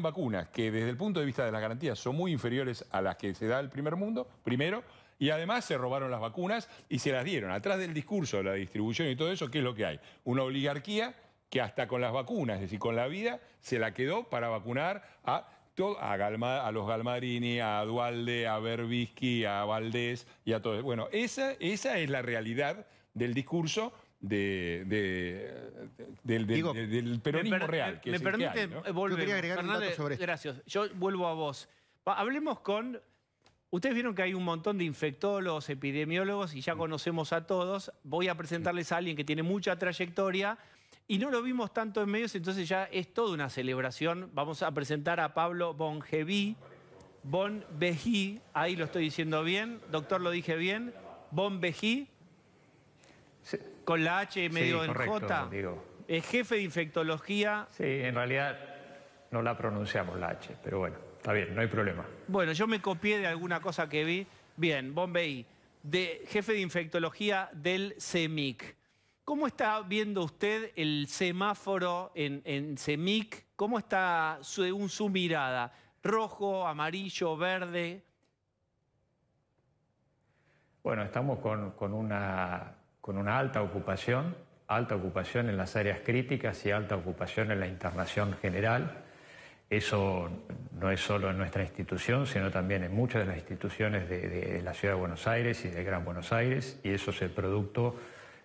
vacunas que desde el punto de vista de las garantías son muy inferiores a las que se da el primer mundo, primero, y además se robaron las vacunas y se las dieron. Atrás del discurso, de la distribución y todo eso, ¿qué es lo que hay? Una oligarquía que hasta con las vacunas, es decir, con la vida, se la quedó para vacunar a los Galmarini, a Duhalde, a Berbisky, a Valdés y a todos. Bueno, esa es la realidad del discurso del peronismo real. Que me es el permite que hay, ¿no? Yo volver. quería agregar un dato sobre esto. Gracias. Yo vuelvo a vos. Hablemos con... Ustedes vieron que hay un montón de infectólogos, epidemiólogos y ya conocemos a todos. Voy a presentarles a alguien que tiene mucha trayectoria y no lo vimos tanto en medios, entonces ya es toda una celebración. Vamos a presentar a Pablo Bonvejí, ahí lo estoy diciendo bien, doctor, lo dije bien, Bonvejí, Sí. con la H medio Sí, en correcto, J. digo. Es jefe de infectología. Sí, en realidad no la pronunciamos la H, pero bueno, está bien, no hay problema. Bueno, yo me copié de alguna cosa que vi. Bien, Bonvejí, jefe de infectología del CEMIC. ¿Cómo está viendo usted el semáforo en CEMIC? ¿Cómo está según su mirada? ¿Rojo, amarillo, verde? Bueno, estamos con una alta ocupación en las áreas críticas y alta ocupación en la internación general. Eso no es solo en nuestra institución, sino también en muchas de las instituciones de la Ciudad de Buenos Aires y del Gran Buenos Aires, y eso es el producto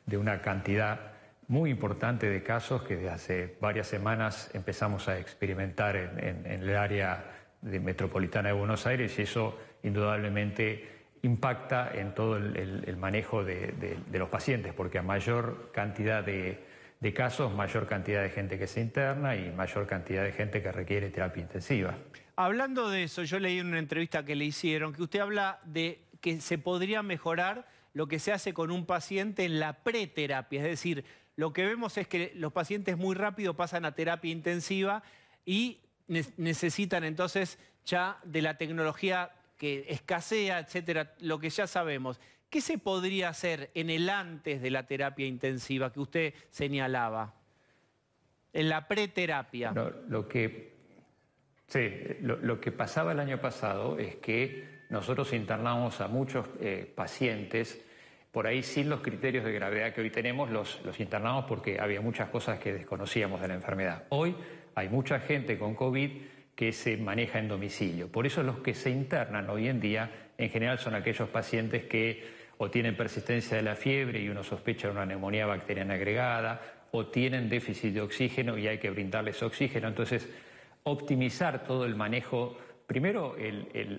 de una cantidad muy importante de casos que desde hace varias semanas empezamos a experimentar en el área metropolitana de Buenos Aires, y eso indudablemente impacta en todo el manejo de los pacientes, porque a mayor cantidad de casos, mayor cantidad de gente que se interna y mayor cantidad de gente que requiere terapia intensiva. Hablando de eso, yo leí en una entrevista que le hicieron que usted habla de que se podría mejorar lo que se hace con un paciente en la preterapia, es decir, lo que vemos es que los pacientes muy rápido pasan a terapia intensiva y necesitan entonces ya de la tecnología que escasea, etcétera, lo que ya sabemos. ¿Qué se podría hacer en el antes de la terapia intensiva que usted señalaba? En la preterapia. No, lo que pasaba el año pasado es que nosotros internamos a muchos pacientes, por ahí sin los criterios de gravedad que hoy tenemos, los internamos porque había muchas cosas que desconocíamos de la enfermedad. Hoy hay mucha gente con COVID que se maneja en domicilio. Por eso los que se internan hoy en día, en general, son aquellos pacientes que o tienen persistencia de la fiebre y uno sospecha de una neumonía bacteriana agregada, o tienen déficit de oxígeno y hay que brindarles oxígeno. Entonces, optimizar todo el manejo, primero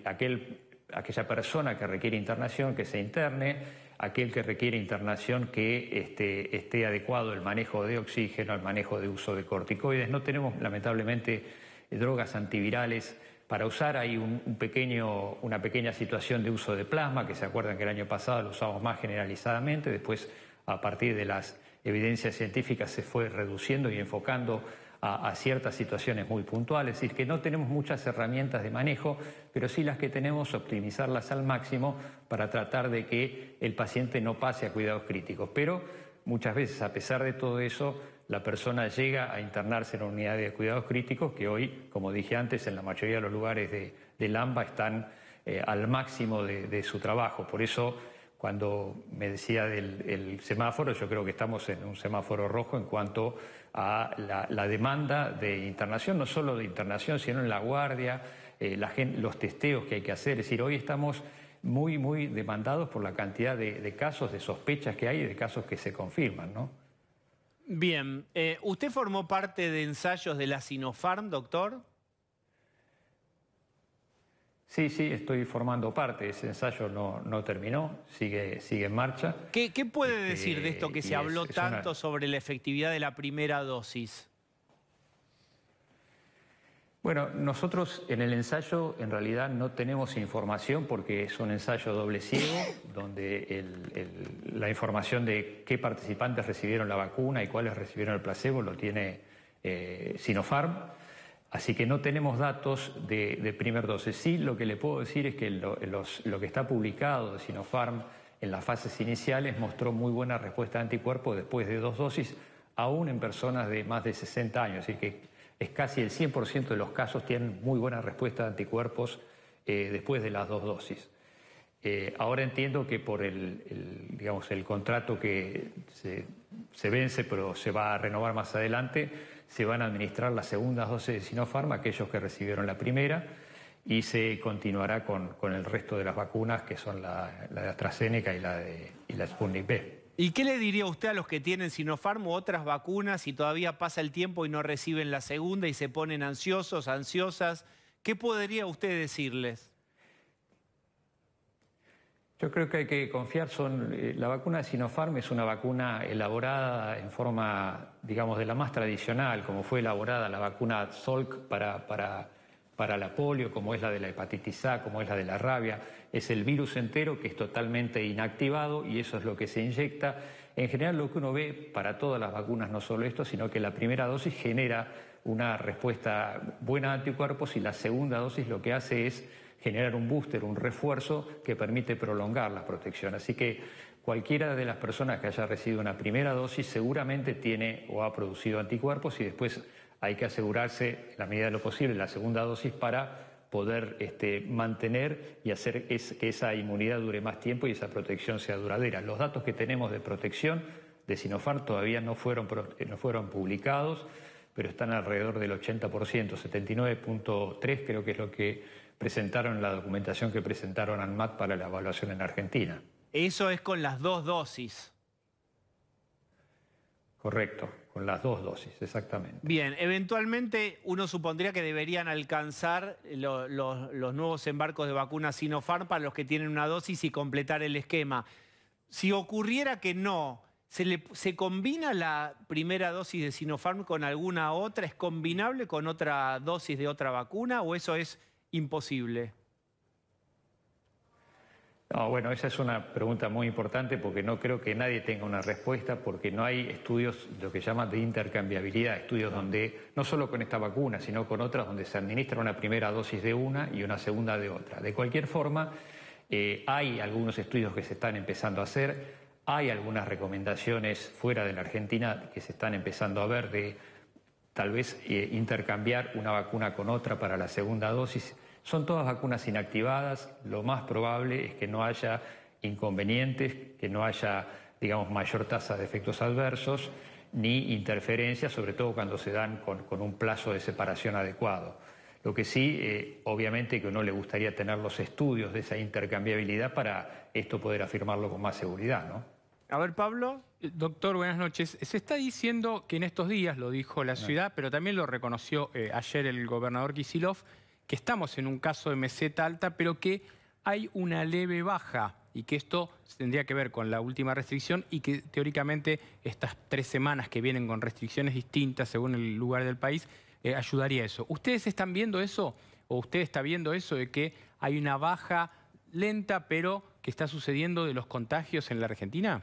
aquella persona que requiere internación, que se interne, aquel que requiere internación, que esté adecuado el manejo de oxígeno, el manejo de uso de corticoides. No tenemos, lamentablemente, drogas antivirales para usar. Hay una pequeña situación de uso de plasma, que se acuerdan que el año pasado lo usamos más generalizadamente, después a partir de las evidencias científicas se fue reduciendo y enfocando a ciertas situaciones muy puntuales. Es decir, que no tenemos muchas herramientas de manejo, pero sí las que tenemos, optimizarlas al máximo para tratar de que el paciente no pase a cuidados críticos. Pero muchas veces, a pesar de todo eso, la persona llega a internarse en una unidad de cuidados críticos que hoy, como dije antes, en la mayoría de los lugares del AMBA están al máximo de su trabajo. Por eso, cuando me decía del semáforo, yo creo que estamos en un semáforo rojo en cuanto a la demanda de internación, no solo de internación, sino en la guardia, los testeos que hay que hacer. Es decir, hoy estamos muy, muy demandados por la cantidad de casos, de sospechas que hay y de casos que se confirman, ¿no? Bien, ¿usted formó parte de ensayos de la Sinopharm, doctor? Sí, estoy formando parte. Ese ensayo no terminó, sigue en marcha. ¿Qué puede decir de esto que se habló tanto sobre la efectividad de la primera dosis? Bueno, nosotros en el ensayo en realidad no tenemos información porque es un ensayo doble ciego, donde la información de qué participantes recibieron la vacuna y cuáles recibieron el placebo lo tiene Sinopharm. Así que no tenemos datos de primer dosis. Sí, lo que le puedo decir es que lo que está publicado de Sinopharm en las fases iniciales mostró muy buena respuesta de anticuerpos después de 2 dosis, aún en personas de más de 60 años. Así que es casi el 100% de los casos tienen muy buena respuesta de anticuerpos después de las 2 dosis. Ahora entiendo que por el contrato que se vence, pero se va a renovar más adelante, se van a administrar las segundas dosis de Sinopharm a aquellos que recibieron la primera y se continuará con el resto de las vacunas, que son la de AstraZeneca y la Sputnik V. ¿Y qué le diría usted a los que tienen Sinopharm u otras vacunas y todavía pasa el tiempo y no reciben la segunda y se ponen ansiosos, ansiosas? ¿Qué podría usted decirles? Yo creo que hay que confiar. La vacuna de Sinopharm es una vacuna elaborada en forma, digamos, de la más tradicional, como fue elaborada la vacuna Salk para la polio, como es la de la hepatitis A, como es la de la rabia. Es el virus entero que es totalmente inactivado y eso es lo que se inyecta. En general lo que uno ve para todas las vacunas, no solo esto, sino que la primera dosis genera una respuesta buena de anticuerpos y la segunda dosis lo que hace es generar un booster, un refuerzo que permite prolongar la protección. Así que cualquiera de las personas que haya recibido una primera dosis seguramente tiene o ha producido anticuerpos y después hay que asegurarse, en la medida de lo posible, la segunda dosis para poder mantener y hacer que esa inmunidad dure más tiempo y esa protección sea duradera. Los datos que tenemos de protección de Sinopharm todavía no fueron publicados, pero están alrededor del 80%, 79.3 creo que es lo que presentaron en la documentación que presentaron ANMAT para la evaluación en Argentina. Eso es con las 2 dosis. Correcto, con las 2 dosis, exactamente. Bien, eventualmente uno supondría que deberían alcanzar los nuevos embarcos de vacunas Sinopharm para los que tienen una dosis y completar el esquema. Si ocurriera que no, ¿se combina la primera dosis de Sinopharm con alguna otra? ¿Es combinable con otra dosis de otra vacuna o eso es imposible? No, bueno, esa es una pregunta muy importante porque no creo que nadie tenga una respuesta porque no hay estudios, lo que llaman de intercambiabilidad, estudios donde, no solo con esta vacuna, sino con otras donde se administra una primera dosis de una y una segunda de otra. De cualquier forma, hay algunos estudios que se están empezando a hacer, hay algunas recomendaciones fuera de la Argentina que se están empezando a ver de tal vez intercambiar una vacuna con otra para la segunda dosis. Son todas vacunas inactivadas, lo más probable es que no haya inconvenientes, que no haya, digamos, mayor tasa de efectos adversos, ni interferencias, sobre todo cuando se dan con un plazo de separación adecuado. Lo que sí, obviamente que a uno le gustaría tener los estudios de esa intercambiabilidad para esto poder afirmarlo con más seguridad, ¿no? A ver, Pablo. Doctor, buenas noches. Se está diciendo que en estos días, lo dijo la ciudad, pero también lo reconoció ayer el gobernador Kicillof, que estamos en un caso de meseta alta, pero que hay una leve baja y que esto tendría que ver con la última restricción y que teóricamente estas 3 semanas que vienen con restricciones distintas según el lugar del país, ayudaría a eso. ¿Ustedes están viendo eso o usted está viendo eso de que hay una baja lenta pero que está sucediendo de los contagios en la Argentina?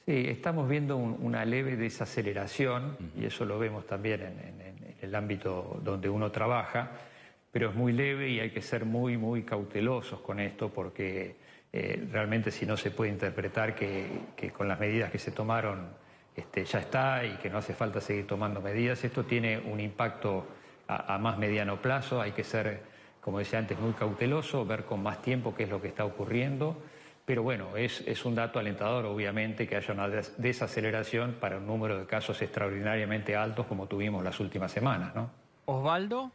Sí, estamos viendo una leve desaceleración, y eso lo vemos también en el ámbito donde uno trabaja, pero es muy leve y hay que ser muy, muy cautelosos con esto porque realmente si no se puede interpretar que con las medidas que se tomaron ya está y que no hace falta seguir tomando medidas. Esto tiene un impacto a más mediano plazo, hay que ser, como decía antes, muy cauteloso, ver con más tiempo qué es lo que está ocurriendo. Pero bueno, es un dato alentador, obviamente, que haya una desaceleración para un número de casos extraordinariamente altos como tuvimos las últimas semanas, ¿no? Osvaldo.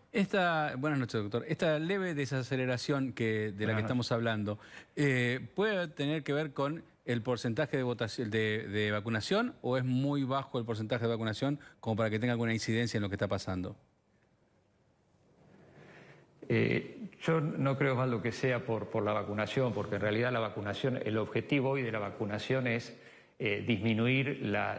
Buenas noches, doctor. Esta leve desaceleración de la que estamos hablando, ¿puede tener que ver con el porcentaje de votación de vacunación o es muy bajo el porcentaje de vacunación como para que tenga alguna incidencia en lo que está pasando? Yo no creo, Osvaldo, que sea por la vacunación, porque en realidad la vacunación, el objetivo hoy de la vacunación es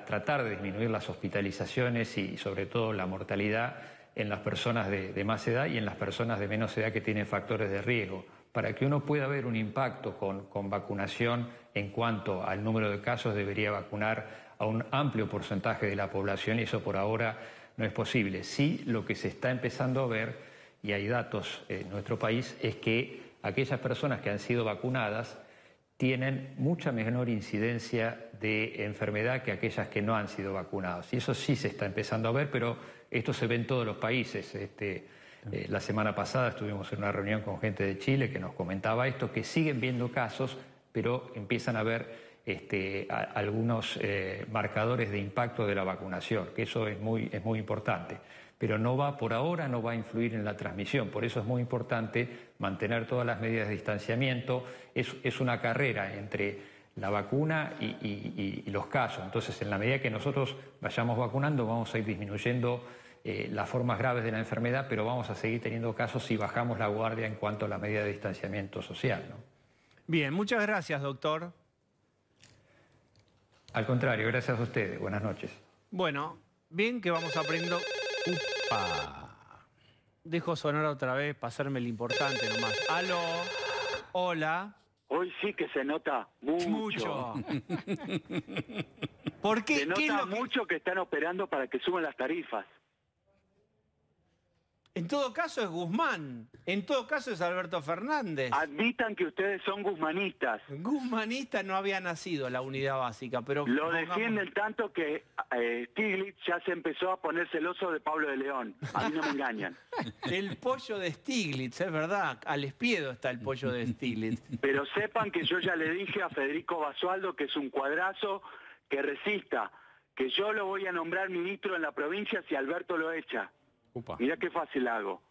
tratar de disminuir las hospitalizaciones y sobre todo la mortalidad en las personas de más edad y en las personas de menos edad que tienen factores de riesgo. Para que uno pueda ver un impacto con vacunación en cuanto al número de casos, debería vacunar a un amplio porcentaje de la población y eso por ahora no es posible. Sí, lo que se está empezando a ver, y hay datos en nuestro país, es que aquellas personas que han sido vacunadas tienen mucha menor incidencia de enfermedad que aquellas que no han sido vacunadas. Y eso sí se está empezando a ver, pero esto se ve en todos los países. La semana pasada estuvimos en una reunión con gente de Chile que nos comentaba esto, que siguen viendo casos, pero empiezan a ver algunos marcadores de impacto de la vacunación, que eso es muy importante. Pero por ahora no va a influir en la transmisión. Por eso es muy importante mantener todas las medidas de distanciamiento. Es una carrera entre la vacuna y los casos. Entonces, en la medida que nosotros vayamos vacunando, vamos a ir disminuyendo las formas graves de la enfermedad, pero vamos a seguir teniendo casos si bajamos la guardia en cuanto a la medida de distanciamiento social, ¿no? Bien, muchas gracias, doctor. Al contrario, gracias a ustedes. Buenas noches. Bueno, bien que vamos aprendiendo. ¡Upa! Dejo sonar otra vez para hacerme el importante nomás. ¡Aló! Hola. Hoy sí que se nota mucho. ¿Por qué? Se nota mucho que están operando para que suban las tarifas. En todo caso es Guzmán. En todo caso es Alberto Fernández. Admitan que ustedes son guzmanistas. Guzmanista no había nacido la unidad básica, pero... Lo defienden tanto que Stiglitz ya se empezó a poner celoso de Pablo de León. A mí no me engañan. El pollo de Stiglitz, es verdad. Al espiedo está el pollo de Stiglitz. Pero sepan que yo ya le dije a Federico Basualdo que es un cuadrazo, que resista, que yo lo voy a nombrar ministro en la provincia si Alberto lo echa. Mirá qué fácil hago.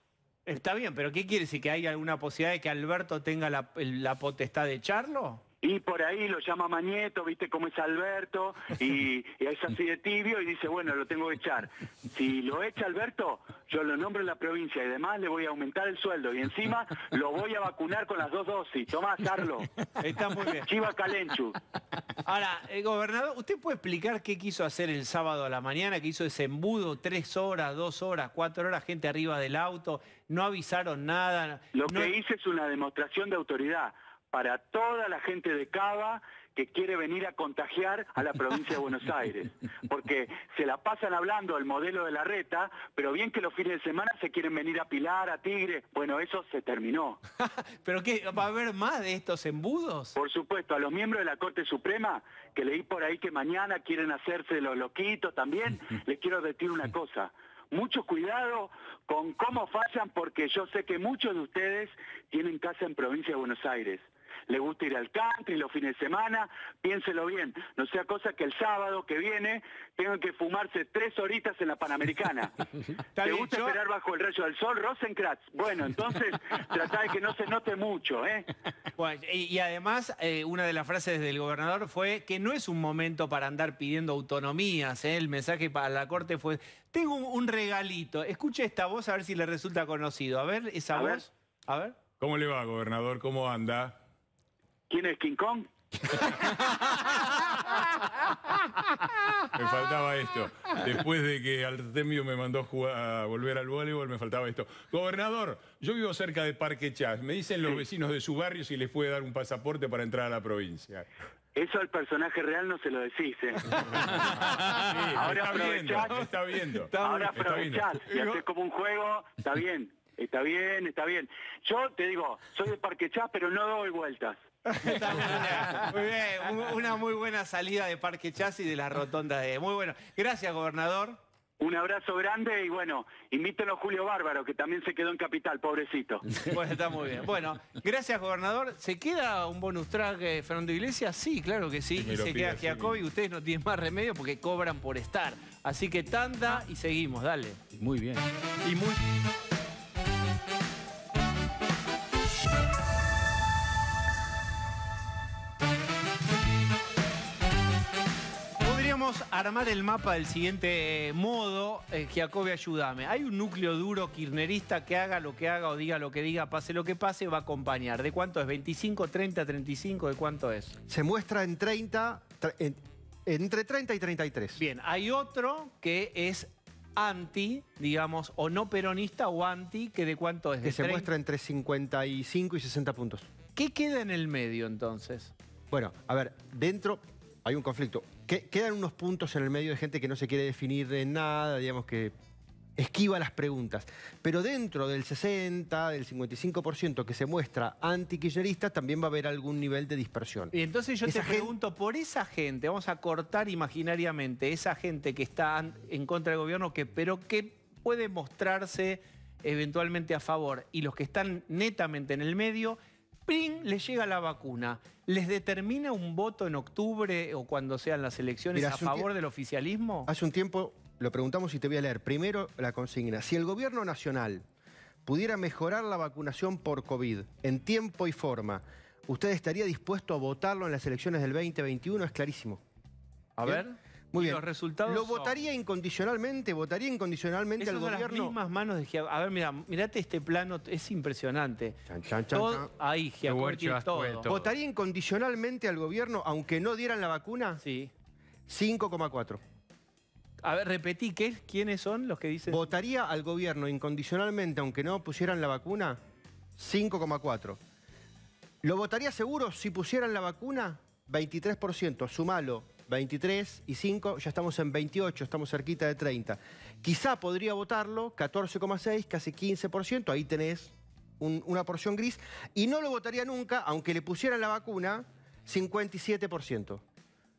Está bien, pero ¿qué quiere decir? ¿Que hay alguna posibilidad de que Alberto tenga la potestad de echarlo? Y por ahí lo llama Mañeto, viste cómo es Alberto, y es así de tibio y dice, bueno, lo tengo que echar. Si lo echa Alberto, yo lo nombro en la provincia y además le voy a aumentar el sueldo y encima lo voy a vacunar con las 2 dosis. Tomá, Carlos. Está muy bien. Chiva Calenchu. Ahora, gobernador, ¿usted puede explicar qué quiso hacer el sábado a la mañana? Que hizo ese embudo, 3 horas, 2 horas, 4 horas, gente arriba del auto, no avisaron nada. Lo que hice es una demostración de autoridad para toda la gente de Cava que quiere venir a contagiar a la provincia de Buenos Aires. Porque se la pasan hablando del modelo de Larreta, pero bien que los fines de semana se quieren venir a Pilar, a Tigre. Bueno, eso se terminó. ¿Pero qué? ¿Va a haber más de estos embudos? Por supuesto, a los miembros de la Corte Suprema, que leí por ahí que mañana quieren hacerse los loquitos también, les quiero decir una cosa. Mucho cuidado con cómo fallan, porque yo sé que muchos de ustedes tienen casa en provincia de Buenos Aires. le gusta ir al country los fines de semana, piénselo bien, no sea cosa que el sábado que viene tengan que fumarse 3 horitas en la Panamericana. ¿Te gusta esperar bajo el rayo del sol, Rosenkrantz? Bueno, entonces tratá de que no se note mucho, ¿eh? Bueno, y además, una de las frases del gobernador fue que no es un momento para andar pidiendo autonomías, ¿eh? El mensaje para la Corte fue, tengo un regalito, escuche esta voz a ver si le resulta conocido. A ver, esa voz. A ver. ¿Cómo le va, gobernador? ¿Cómo anda? ¿Quién es King Kong? Me faltaba esto. Después de que Artemio me mandó a volver al voleibol, me faltaba esto. Gobernador, yo vivo cerca de Parque Chas. Me dicen los vecinos de su barrio si les puede dar un pasaporte para entrar a la provincia. Eso al personaje real no se lo decís, ¿eh? Sí, Ahora aprovechás. Está viendo. Ahora aprovechás y haces como un juego. Está bien, está bien, está bien. Yo te digo, soy de Parque Chas, pero no doy vueltas. Está muy bien, una muy buena salida de Parque Chas y de la rotonda de... Muy bueno. Gracias, gobernador. Un abrazo grande y bueno, invítenlo a Julio Bárbaro, que también se quedó en Capital, pobrecito. Bueno, está muy bien. Bueno, gracias, gobernador. ¿Se queda un bonus track Fernando Iglesias? Sí, claro que sí. Y se queda Giacobbe y ustedes no tienen más remedio porque cobran por estar. Así que tanda y seguimos, dale. Muy bien. Y muy... Podríamos armar el mapa del siguiente modo. Giacobbe, ayúdame. Hay un núcleo duro kirchnerista que haga lo que haga o diga lo que diga, pase lo que pase, va a acompañar. ¿De cuánto es? ¿25, 30, 35? ¿De cuánto es? Se muestra en 30, entre 30 y 33. Bien, hay otro que es anti, digamos, o no peronista o anti, que ¿de cuánto es? Que se muestra entre 55 y 60 puntos. ¿Qué queda en el medio, entonces? Bueno, a ver, dentro hay un conflicto. Quedan unos puntos en el medio de gente que no se quiere definir en nada, digamos que esquiva las preguntas. Pero dentro del 60, del 55% que se muestra anti-kirchnerista, también va a haber algún nivel de dispersión. Y entonces yo te pregunto, por esa gente, vamos a cortar imaginariamente, esa gente que está en contra del gobierno, pero que puede mostrarse eventualmente a favor, y los que están netamente en el medio, ¡pring!, les llega la vacuna. ¿Les determina un voto en octubre o cuando sean las elecciones a favor del oficialismo? Hace un tiempo lo preguntamos y te voy a leer. Primero la consigna. Si el gobierno nacional pudiera mejorar la vacunación por COVID en tiempo y forma, ¿usted estaría dispuesto a votarlo en las elecciones del 2021? Es clarísimo. A ver. Muy bien. Los resultados ¿Lo votaría incondicionalmente? ¿Votaría incondicionalmente al gobierno? Las mismas manos de Giacobbe. A ver, mirate este plano, es impresionante. Todo, ahí, Giacobbe tiene todo. ¿Votaría incondicionalmente al gobierno aunque no dieran la vacuna? Sí. 5,4. A ver, repetí, ¿quiénes son los que dicen? ¿Votaría al gobierno incondicionalmente aunque no pusieran la vacuna? 5,4. ¿Lo votaría seguro si pusieran la vacuna? 23%. Sumalo. 23 y 5, ya estamos en 28, estamos cerquita de 30. Quizá podría votarlo, 14,6, casi 15%, ahí tenés una porción gris. Y no lo votaría nunca, aunque le pusieran la vacuna, 57%.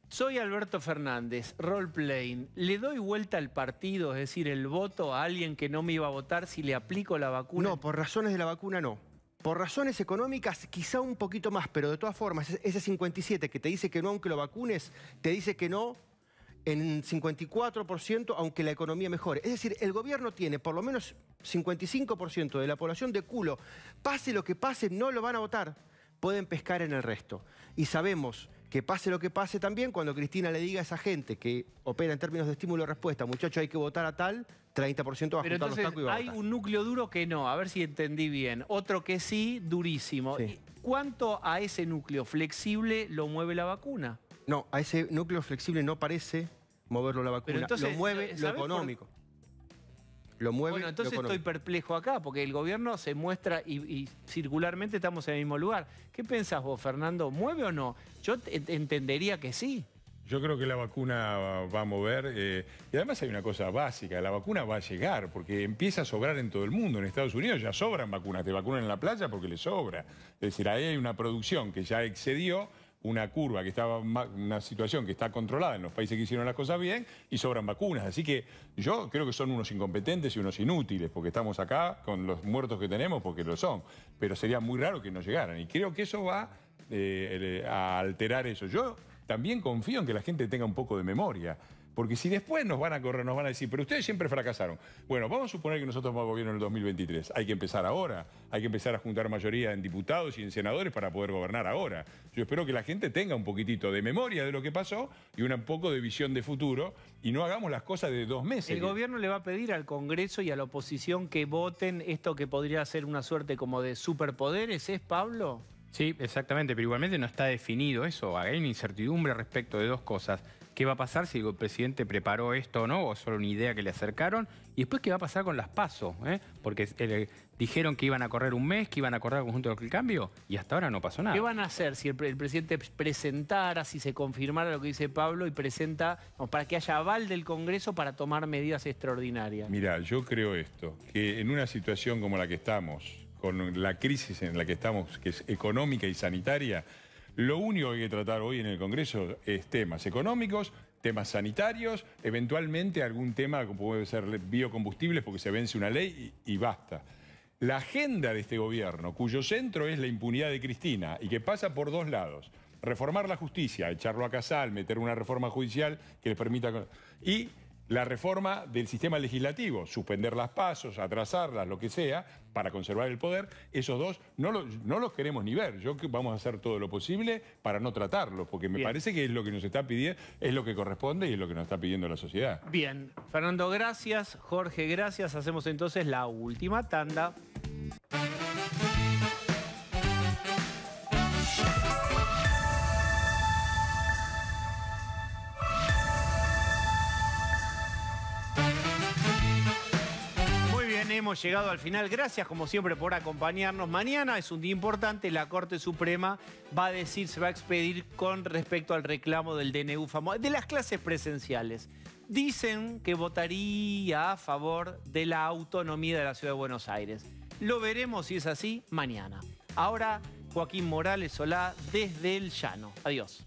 Soy Alberto Fernández, role-playing. ¿Le doy vuelta al partido, es decir, el voto a alguien que no me iba a votar si le aplico la vacuna? No, por razones de la vacuna no. Por razones económicas quizá un poquito más, pero de todas formas, ese 57 que te dice que no aunque lo vacunes, te dice que no en 54% aunque la economía mejore. Es decir, el gobierno tiene por lo menos 55% de la población de culo. Pase lo que pase, no lo van a votar. Pueden pescar en el resto. Y sabemos que pase lo que pase también, cuando Cristina le diga a esa gente que opera en términos de estímulo-respuesta, muchachos, hay que votar a tal, 30% va a juntar los tacos y va a votar. Hay un núcleo duro que no, a ver si entendí bien. Otro que sí, durísimo. Sí. ¿Cuánto a ese núcleo flexible lo mueve la vacuna? No, a ese núcleo flexible no parece moverlo la vacuna. Pero entonces, lo mueve lo económico. Lo mueve. Bueno, entonces lo estoy perplejo acá, porque el gobierno se muestra y circularmente estamos en el mismo lugar. ¿Qué pensás vos, Fernando? ¿Mueve o no? Yo entendería que sí. Yo creo que la vacuna va a mover. Y además hay una cosa básica, la vacuna va a llegar, porque empieza a sobrar en todo el mundo. En Estados Unidos ya sobran vacunas, te vacunan en la playa porque les sobra. Es decir, ahí hay una producción que ya excedió una curva que estaba, una situación que está controlada en los países que hicieron las cosas bien y sobran vacunas. Así que yo creo que son unos incompetentes y unos inútiles, porque estamos acá con los muertos que tenemos, porque lo son. Pero sería muy raro que no llegaran. Y creo que eso va a alterar eso. Yo también confío en que la gente tenga un poco de memoria. Porque si después nos van a correr, nos van a decir, pero ustedes siempre fracasaron. Bueno, vamos a suponer que nosotros vamos a gobierno en el 2023. Hay que empezar ahora. Hay que empezar a juntar mayoría en diputados y en senadores para poder gobernar ahora. Yo espero que la gente tenga un poquitito de memoria de lo que pasó y un poco de visión de futuro y no hagamos las cosas de 2 meses. El gobierno le va a pedir al Congreso y a la oposición que voten esto que podría ser una suerte como de superpoderes, ¿es, Pablo? Sí, exactamente, pero igualmente no está definido eso. Hay una incertidumbre respecto de dos cosas. ¿Qué va a pasar si el presidente preparó esto o no? ¿O solo una idea que le acercaron? Y después, ¿qué va a pasar con las PASO? Porque dijeron que iban a correr un mes, que iban a correr el conjunto del cambio, y hasta ahora no pasó nada. ¿Qué van a hacer si el presidente presentara, si se confirmara lo que dice Pablo y presenta para que haya aval del Congreso para tomar medidas extraordinarias? Mirá, yo creo esto, que en una situación como la que estamos, con la crisis en la que estamos, que es económica y sanitaria, lo único que hay que tratar hoy en el Congreso es temas económicos, temas sanitarios, eventualmente algún tema como puede ser biocombustibles porque se vence una ley y basta. La agenda de este gobierno, cuyo centro es la impunidad de Cristina y que pasa por 2 lados, reformar la justicia, echarlo a Casal, meter una reforma judicial que les permita... y la reforma del sistema legislativo, suspender las PASO, atrasarlas, lo que sea, para conservar el poder, esos dos no los queremos ni ver. Vamos a hacer todo lo posible para no tratarlos, porque me parece que es lo que nos está pidiendo, es lo que corresponde y es lo que nos está pidiendo la sociedad. Bien, Fernando, gracias. Jorge, gracias. Hacemos entonces la última tanda. Hemos llegado al final. Gracias, como siempre, por acompañarnos. Mañana es un día importante. La Corte Suprema va a decir, se va a expedir con respecto al reclamo del DNU famoso, de las clases presenciales. Dicen que votaría a favor de la autonomía de la Ciudad de Buenos Aires. Lo veremos, si es así, mañana. Ahora, Joaquín Morales Solá, desde el Llano. Adiós.